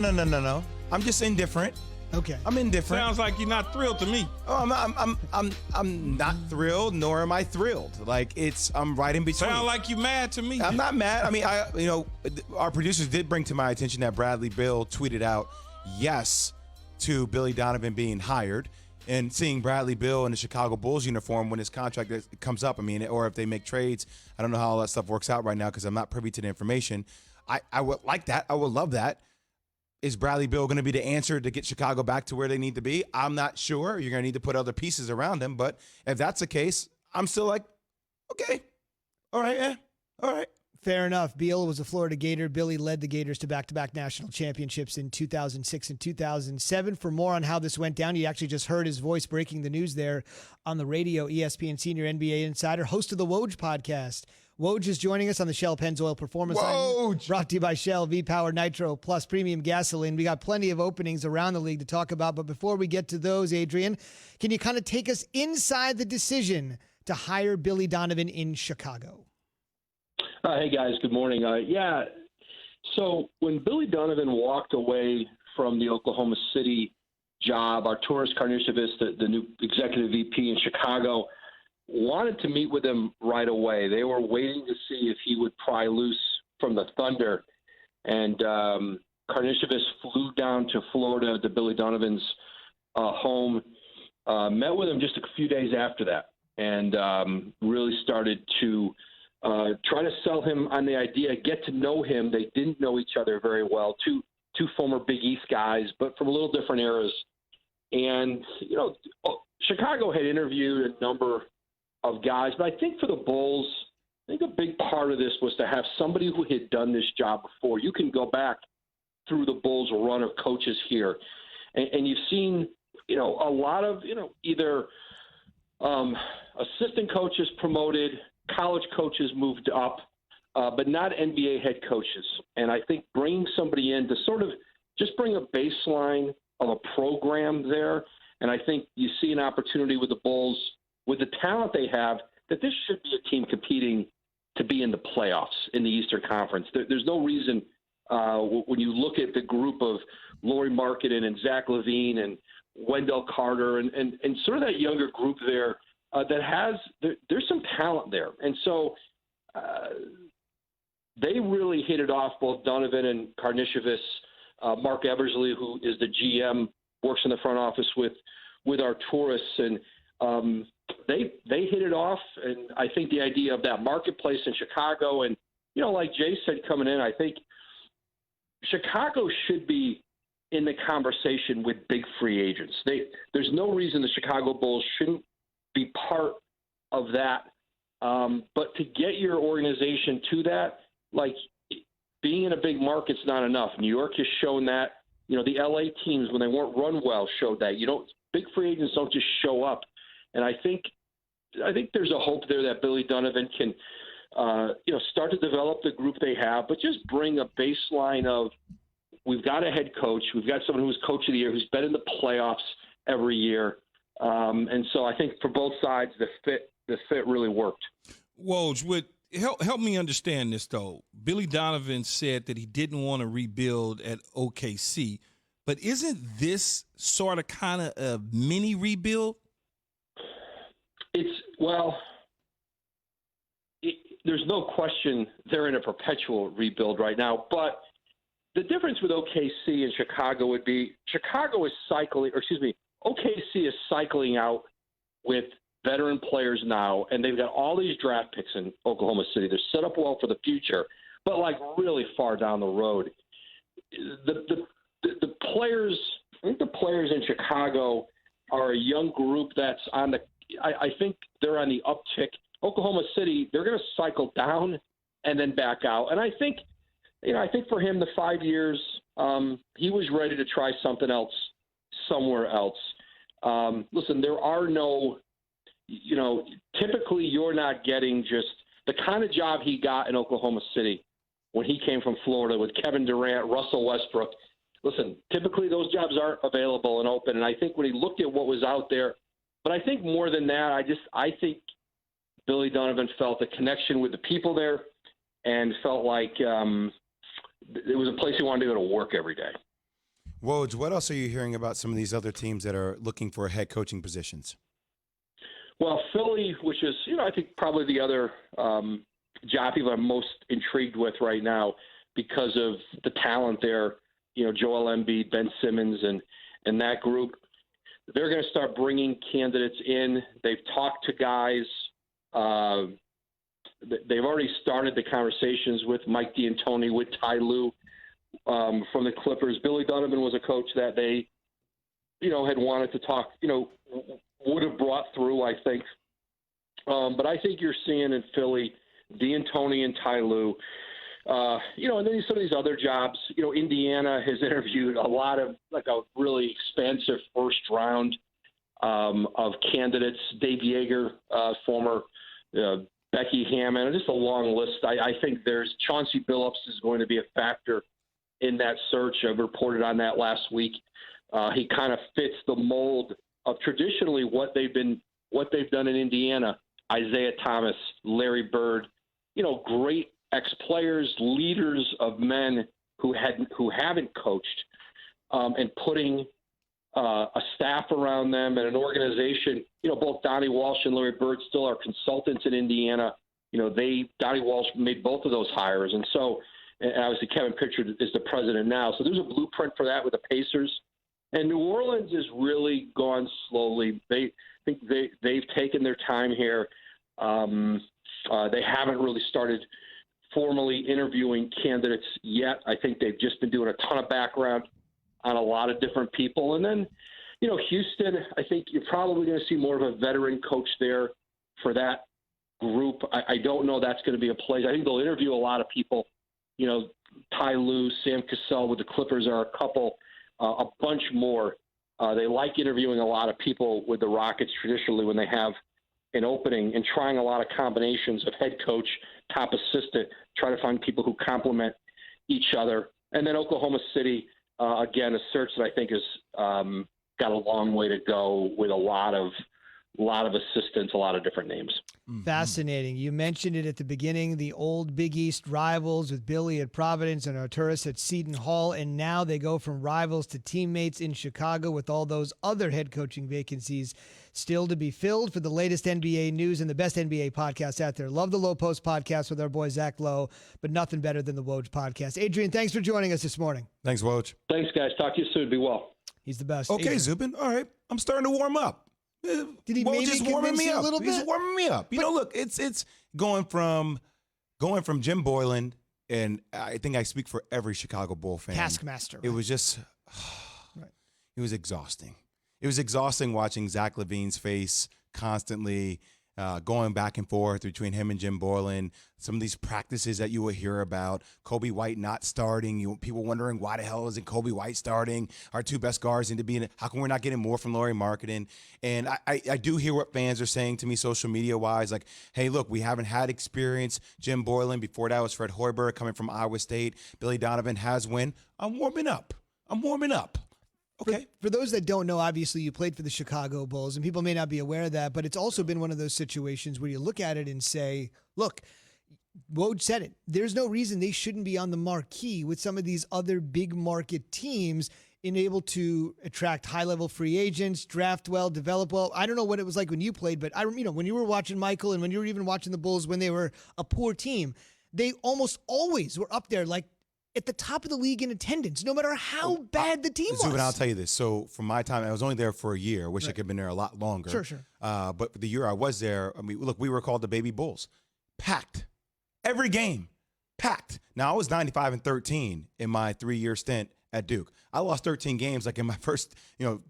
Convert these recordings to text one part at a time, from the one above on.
No. I'm just indifferent. Okay. I'm indifferent. Sounds like you're not thrilled to me. Oh, I'm not thrilled, nor am I thrilled. I'm right in between. Sound like you mad to me. I'm not mad. I mean, our producers did bring to my attention that Bradley Beal tweeted out yes to Billy Donovan being hired, and seeing Bradley Beal in the Chicago Bulls uniform when his contract comes up. I mean, or if they make trades, I don't know how all that stuff works out right now because I'm not privy to the information. I would like that. I would love that. Is Bradley Beal going to be the answer to get Chicago back to where they need to be? I'm not sure. You're going to need to put other pieces around him. But if that's the case, I'm still like, okay, all right, yeah, all right. Fair enough. Beal was a Florida Gator. Billy led the Gators to back-to-back national championships in 2006 and 2007. For more on how this went down, you actually just heard his voice breaking the news there on the radio. ESPN senior NBA insider, host of the Woj podcast. Woj is joining us on the Shell Pennzoil Performance Line, brought to you by Shell V-Power Nitro Plus Premium Gasoline. We got plenty of openings around the league to talk about, but before we get to those, Adrian, can you kind of take us inside the decision to hire Billy Donovan in Chicago? Hey, guys. Good morning. So when Billy Donovan walked away from the Oklahoma City job, Arturas Karnisovas, the new executive VP in Chicago, wanted to meet with him right away. They were waiting to see if he would pry loose from the Thunder. And Karnisovas flew down to Florida, to Billy Donovan's home, met with him just a few days after that, and really started to try to sell him on the idea, get to know him. They didn't know each other very well. Two former Big East guys, but from a little different eras. And, Chicago had interviewed a number of guys, but I think for the Bulls, I think a big part of this was to have somebody who had done this job before. You can go back through the Bulls' run of coaches here, and you've seen, a lot of, either assistant coaches promoted, college coaches moved up, but not NBA head coaches. And I think bringing somebody in to sort of just bring a baseline of a program there, and I think you see an opportunity with the Bulls, with the talent they have, that this should be a team competing to be in the playoffs in the Eastern Conference. There's no reason when you look at the group of Lauri Markkanen and Zach LaVine and Wendell Carter and sort of that younger group there there's some talent there. And so they really hit it off, both Donovan and Karnisovas. Mark Eversley, who is the GM, works in the front office with Arturas, and they hit it off. And I think the idea of that marketplace in Chicago, and like Jay said coming in, I think Chicago should be in the conversation with big free agents. There's no reason the Chicago Bulls shouldn't be part of that. But to get your organization to that, like being in a big market's not enough. New York has shown that. The LA teams, when they weren't run well, showed that. Big free agents don't just show up. And I think there's a hope there that Billy Donovan can, start to develop the group they have, but just bring a baseline of, we've got a head coach, we've got someone who's coach of the year, who's been in the playoffs every year. And so I think for both sides, the fit really worked. Woj, help me understand this, though. Billy Donovan said that he didn't want to rebuild at OKC, but isn't this sort of kind of a mini rebuild? There's no question they're in a perpetual rebuild right now, but the difference with OKC and Chicago would be OKC is cycling out with veteran players now, and they've got all these draft picks in Oklahoma City. They're set up well for the future, but really far down the road. The players, I think the players in Chicago are a young group that's on the. I think they're on the uptick. Oklahoma City, they're going to cycle down and then back out, and I think for him, the 5 years, he was ready to try something else somewhere else. Listen, there are no, typically you're not getting just the kind of job he got in Oklahoma City when he came from Florida with Kevin Durant, Russell Westbrook. Listen, typically those jobs aren't available and open. And I think when he looked at what was out there, but I think more than that, I think Billy Donovan felt a connection with the people there and felt like it was a place he wanted to go to work every day. Woj, what else are you hearing about some of these other teams that are looking for head coaching positions? Well, Philly, which is, I think probably the other job people I'm most intrigued with right now because of the talent there, Joel Embiid, Ben Simmons, and that group. They're going to start bringing candidates in. They've talked to guys. They've already started the conversations with Mike D'Antoni, with Ty Lue from the Clippers. Billy Donovan was a coach that they, had wanted to talk, would have brought through, I think. But I think you're seeing in Philly, D'Antoni and Ty Lue, and then some of these other jobs. Indiana has interviewed a lot of a really expansive first round of candidates. Dave Yeager, former Becky Hammond, just a long list. I think there's Chauncey Billups is going to be a factor in that search. I've reported on that last week. He kind of fits the mold of traditionally what they've done in Indiana. Isaiah Thomas, Larry Bird, great ex-players, leaders of men who haven't coached, and putting a staff around them and an organization. Both Donnie Walsh and Larry Bird still are consultants in Indiana. Donnie Walsh made both of those hires, and obviously Kevin Pritchard is the president now. So there's a blueprint for that with the Pacers. And New Orleans has really gone slowly. They've taken their time here. They haven't really started formally interviewing candidates yet. I think they've just been doing a ton of background on a lot of different people. And then, Houston, I think you're probably going to see more of a veteran coach there for that group. I don't know that's going to be a place. I think they'll interview a lot of people. Ty Lue, Sam Cassell with the Clippers are a couple, a bunch more. They like interviewing a lot of people with the Rockets traditionally when they have an opening, and trying a lot of combinations of head coach, top assistant, try to find people who complement each other. And then Oklahoma City, again, a search that I think has got a long way to go with a lot of assistants, a lot of different names. Fascinating. You mentioned it at the beginning, the old Big East rivals with Billy at Providence and Arturas at Seton Hall, and now they go from rivals to teammates in Chicago with all those other head coaching vacancies still to be filled. For the latest NBA news and the best NBA podcast out there, love the Low Post podcast with our boy Zach Lowe, but nothing better than the Woj podcast. Adrian, thanks for joining us this morning. Thanks, Woj. Thanks, guys. Talk to you soon. Be well. He's the best. Okay, Adrian. Zubin. All right. I'm starting to warm up. Did he Woj maybe is warming convince me you up. a little bit? He's warming me up. Look, it's going from Jim Boylen, and I think I speak for every Chicago Bull fan. Taskmaster. It was just, it was exhausting. It was exhausting watching Zach LaVine's face constantly going back and forth between him and Jim Boylen. Some of these practices that you will hear about, Kobe White not starting, people wondering why the hell isn't Kobe White starting? Our two best guards need to be in it. How come we're not getting more from Lauri Markkanen? And I do hear what fans are saying to me social media-wise, like, hey, look, we haven't had experience. Jim Boylen, before that was Fred Hoiberg coming from Iowa State. Billy Donovan has win. I'm warming up. Okay. For those that don't know, obviously you played for the Chicago Bulls, and people may not be aware of that, but it's also been one of those situations where you look at it and say, look, Woj said it. There's no reason they shouldn't be on the marquee with some of these other big market teams in able to attract high-level free agents, draft well, develop well. I don't know what it was like when you played, but when you were watching Michael and when you were even watching the Bulls when they were a poor team, they almost always were up there like at the top of the league in attendance, no matter how bad the team was. Zubin, I'll tell you this. So from my time, I was only there for a year. I wish I could have been there a lot longer. Sure. But the year I was there, we were called the Baby Bulls. Packed. Every game. Packed. Now, I was 95-13 in my 3-year stint at Duke. I lost 13 games like in my first,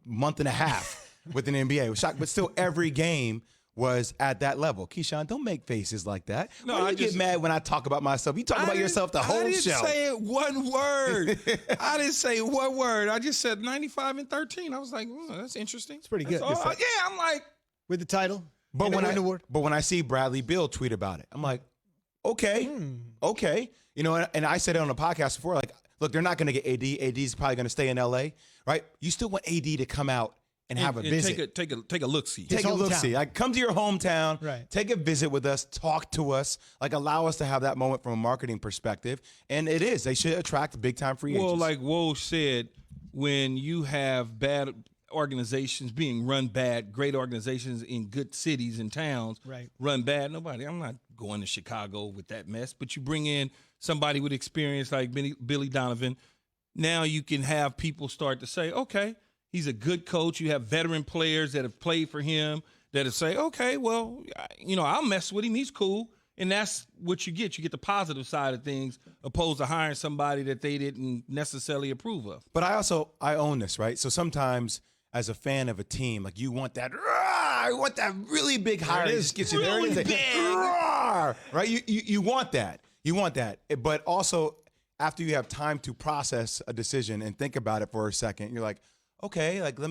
month and a half with an NBA. It was shocked, but still every game was at that level. Keyshawn, don't make faces like that. No, Why do you get mad when I talk about myself? You talk about yourself the whole show. I didn't say it one word. I didn't say one word. I just said 95-13. I was like, that's interesting. It's pretty good. I'm like. With the title? But when I see Bradley Beal tweet about it, I'm like, okay. And I said it on the podcast before, like, look, they're not going to get AD. AD's probably going to stay in LA, right? You still want AD to come out and have a visit. Take a look-see. Take a look-see. Like, come to your hometown. Right. Take a visit with us. Talk to us. Like, allow us to have that moment from a marketing perspective. And it is. They should attract big-time free agents. Well, like Woj said, when you have bad organizations being run bad, great organizations in good cities and towns run bad. I'm not going to Chicago with that mess. But you bring in somebody with experience like Billy Donovan. Now you can have people start to say, okay, he's a good coach. You have veteran players that have played for him that'll say, okay, well, I'll mess with him. He's cool. And that's what you get. You get the positive side of things opposed to hiring somebody that they didn't necessarily approve of. But I own this, right? So sometimes as a fan of a team, like you want that, I want that really big hire. It just gets you there. Really big. Right? You want that. You want that. But also after you have time to process a decision and think about it for a second, you're like, okay, like let